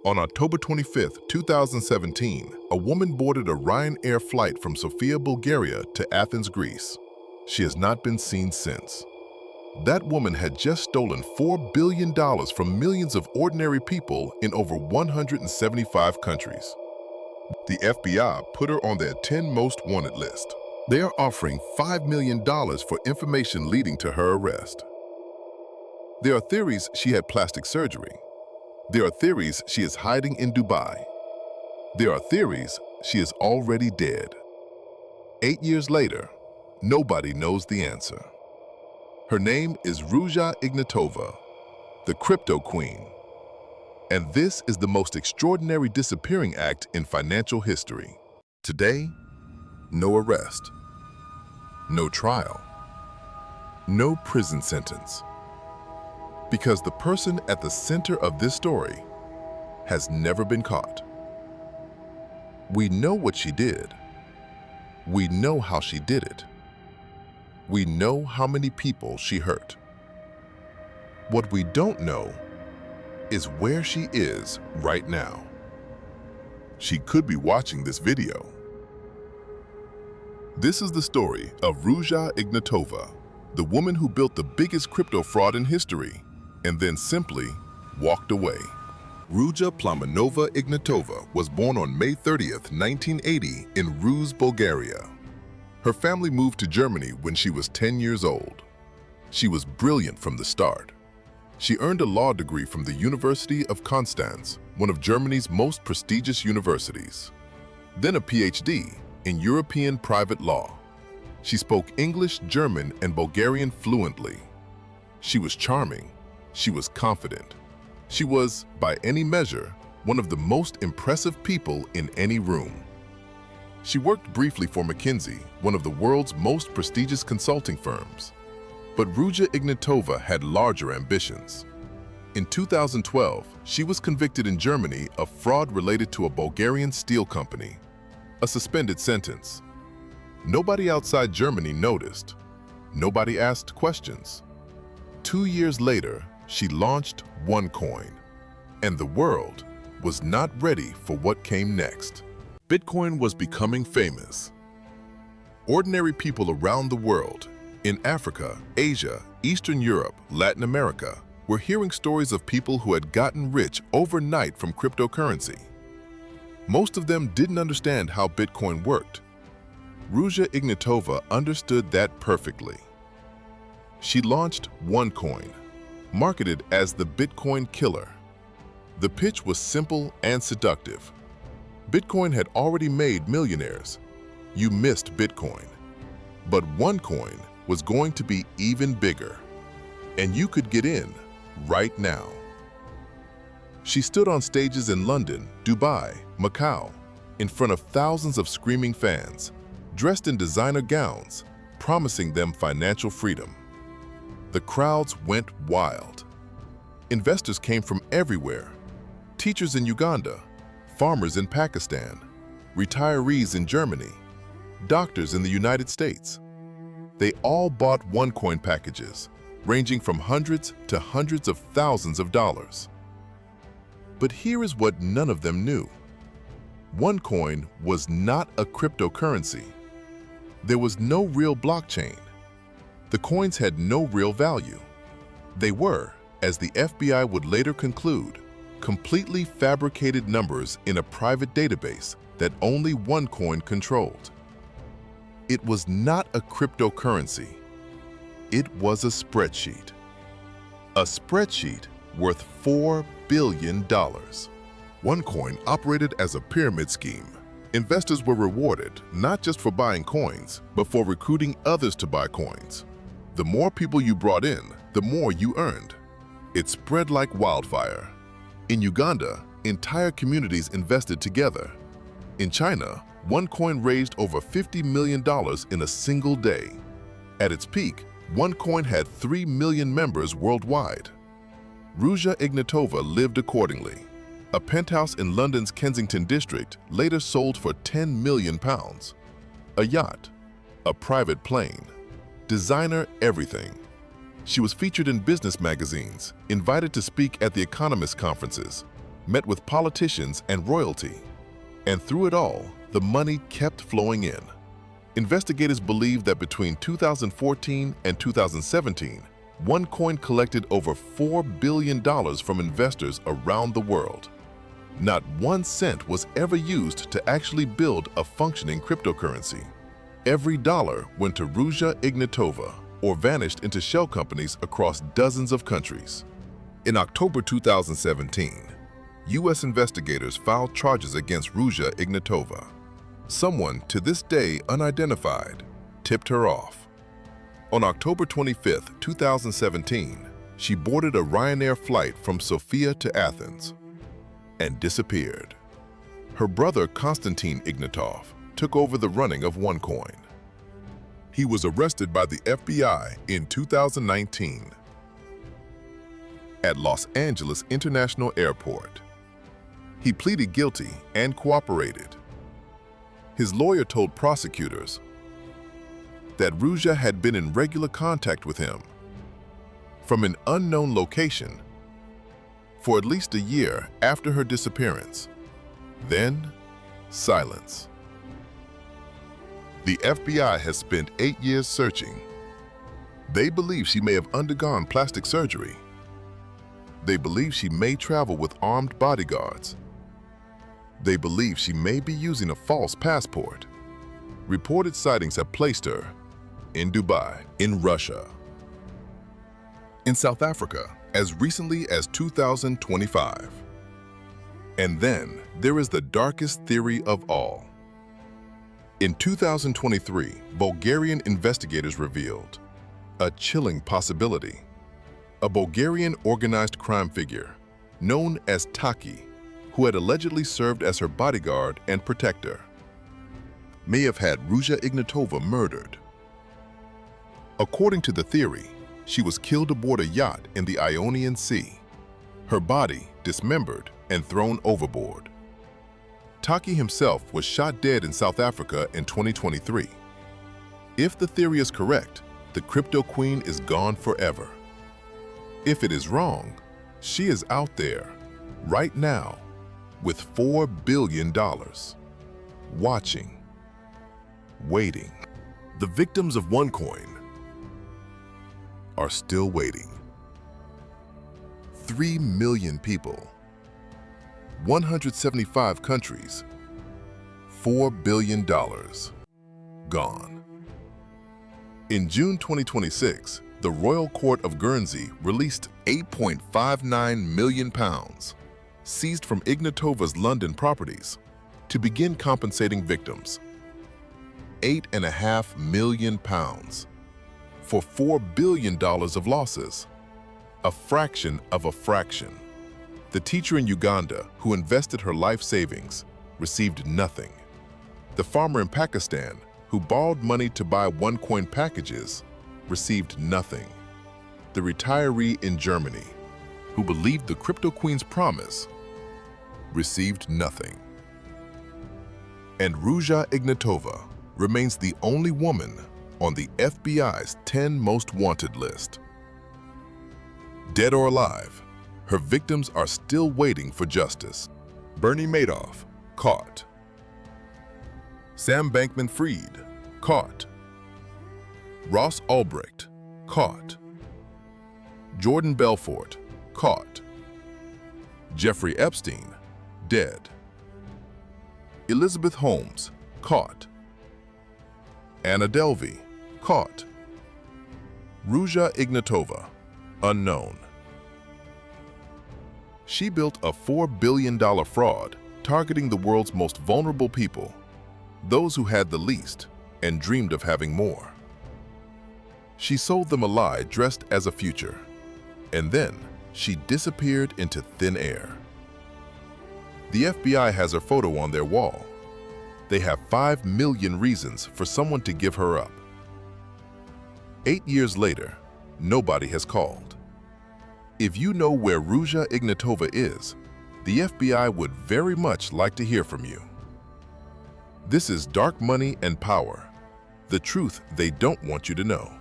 On October 25, 2017, a woman boarded a Ryanair flight from Sofia, Bulgaria to Athens, Greece. She has not been seen since. That woman had just stolen $4 billion from millions of ordinary people in over 175 countries. The FBI put her on their 10 most wanted list. They are offering $5 million for information leading to her arrest. There are theories she had plastic surgery. There are theories she is hiding in Dubai. There are theories she is already dead. 8 years later, nobody knows the answer. Her name is Ruja Ignatova, the crypto queen. And this is the most extraordinary disappearing act in financial history. Today, no arrest, no trial, no prison sentence. Because the person at the center of this story has never been caught. We know what she did. We know how she did it. We know how many people she hurt. What we don't know is where she is right now. She could be watching this video. This is the story of Ruja Ignatova, the woman who built the biggest crypto fraud in history and then simply walked away. Ruja Plamonova Ignatova was born on May 30th, 1980 in Ruse, Bulgaria. Her family moved to Germany when she was 10 years old. She was brilliant from the start. She earned a law degree from the University of Constance, one of Germany's most prestigious universities. Then a PhD in European private law. She spoke English, German, and Bulgarian fluently. She was charming. She was confident. She was, by any measure, one of the most impressive people in any room. She worked briefly for McKinsey, one of the world's most prestigious consulting firms. But Ruja Ignatova had larger ambitions. In 2012, she was convicted in Germany of fraud related to a Bulgarian steel company, a suspended sentence. Nobody outside Germany noticed. Nobody asked questions. 2 years later, she launched OneCoin, and the world was not ready for what came next. Bitcoin was becoming famous. Ordinary people around the world, in Africa, Asia, Eastern Europe, Latin America, were hearing stories of people who had gotten rich overnight from cryptocurrency. Most of them didn't understand how Bitcoin worked. Ruja Ignatova understood that perfectly. She launched OneCoin, marketed as the Bitcoin killer. The pitch was simple and seductive. Bitcoin had already made millionaires. You missed Bitcoin. But OneCoin was going to be even bigger. And you could get in right now. She stood on stages in London, Dubai, Macau, in front of thousands of screaming fans, dressed in designer gowns, promising them financial freedom. The crowds went wild. Investors came from everywhere. Teachers in Uganda, farmers in Pakistan, retirees in Germany, doctors in the United States. They all bought OneCoin packages, ranging from hundreds to hundreds of thousands of dollars. But here is what none of them knew. OneCoin was not a cryptocurrency. There was no real blockchain. The coins had no real value. They were, as the FBI would later conclude, completely fabricated numbers in a private database that only OneCoin controlled. It was not a cryptocurrency. It was a spreadsheet. A spreadsheet worth $4 billion. OneCoin operated as a pyramid scheme. Investors were rewarded not just for buying coins, but for recruiting others to buy coins. The more people you brought in, the more you earned. It spread like wildfire. In Uganda, entire communities invested together. In China, OneCoin raised over $50 million in a single day. At its peak, OneCoin had 3 million members worldwide. Ruja Ignatova lived accordingly. A penthouse in London's Kensington district later sold for £10 million. A yacht, a private plane, designer everything. She was featured in business magazines, invited to speak at The Economist conferences, met with politicians and royalty. And through it all, the money kept flowing in. Investigators believe that between 2014 and 2017, OneCoin collected over $4 billion from investors around the world. Not 1 cent was ever used to actually build a functioning cryptocurrency. Every dollar went to Ruja Ignatova or vanished into shell companies across dozens of countries. In October 2017, U.S. investigators filed charges against Ruja Ignatova. Someone, to this day unidentified, tipped her off. On October 25, 2017, she boarded a Ryanair flight from Sofia to Athens and disappeared. Her brother, Konstantin Ignatov, took over the running of OneCoin. He was arrested by the FBI in 2019 at Los Angeles International Airport. He pleaded guilty and cooperated. His lawyer told prosecutors that Ruja had been in regular contact with him from an unknown location for at least a year after her disappearance. Then, silence. The FBI has spent 8 years searching. They believe she may have undergone plastic surgery. They believe she may travel with armed bodyguards. They believe she may be using a false passport. Reported sightings have placed her in Dubai, in Russia, in South Africa as recently as 2025. And then there is the darkest theory of all. In 2023, Bulgarian investigators revealed a chilling possibility. A Bulgarian organized crime figure known as Taki, who had allegedly served as her bodyguard and protector, may have had Ruja Ignatova murdered. According to the theory, she was killed aboard a yacht in the Ionian Sea, her body dismembered and thrown overboard. Taki himself was shot dead in South Africa in 2023. If the theory is correct, the crypto queen is gone forever. If it is wrong, she is out there, right now, with $4 billion, watching, waiting. The victims of OneCoin are still waiting. 3 million people, 175 countries, $4 billion, gone. In June 2026, the Royal Court of Guernsey released £8.59 million seized from Ignatova's London properties to begin compensating victims. £8.5 million for $4 billion of losses, a fraction of a fraction. The teacher in Uganda who invested her life savings received nothing. The farmer in Pakistan who borrowed money to buy OneCoin packages received nothing. The retiree in Germany who believed the crypto queen's promise received nothing. And Ruja Ignatova remains the only woman on the FBI's 10 most wanted list. Dead or alive, her victims are still waiting for justice. Bernie Madoff, caught. Sam Bankman-Fried, caught. Ross Ulbricht, caught. Jordan Belfort, caught. Jeffrey Epstein, dead. Elizabeth Holmes, caught. Anna Delvey, caught. Ruja Ignatova, unknown. She built a $4 billion fraud targeting the world's most vulnerable people, those who had the least and dreamed of having more. She sold them a lie dressed as a future, and then she disappeared into thin air. The FBI has her photo on their wall. They have 5 million reasons for someone to give her up. 8 years later, nobody has called. If you know where Ruja Ignatova is, the FBI would very much like to hear from you. This is Dark Money and Power, the truth they don't want you to know.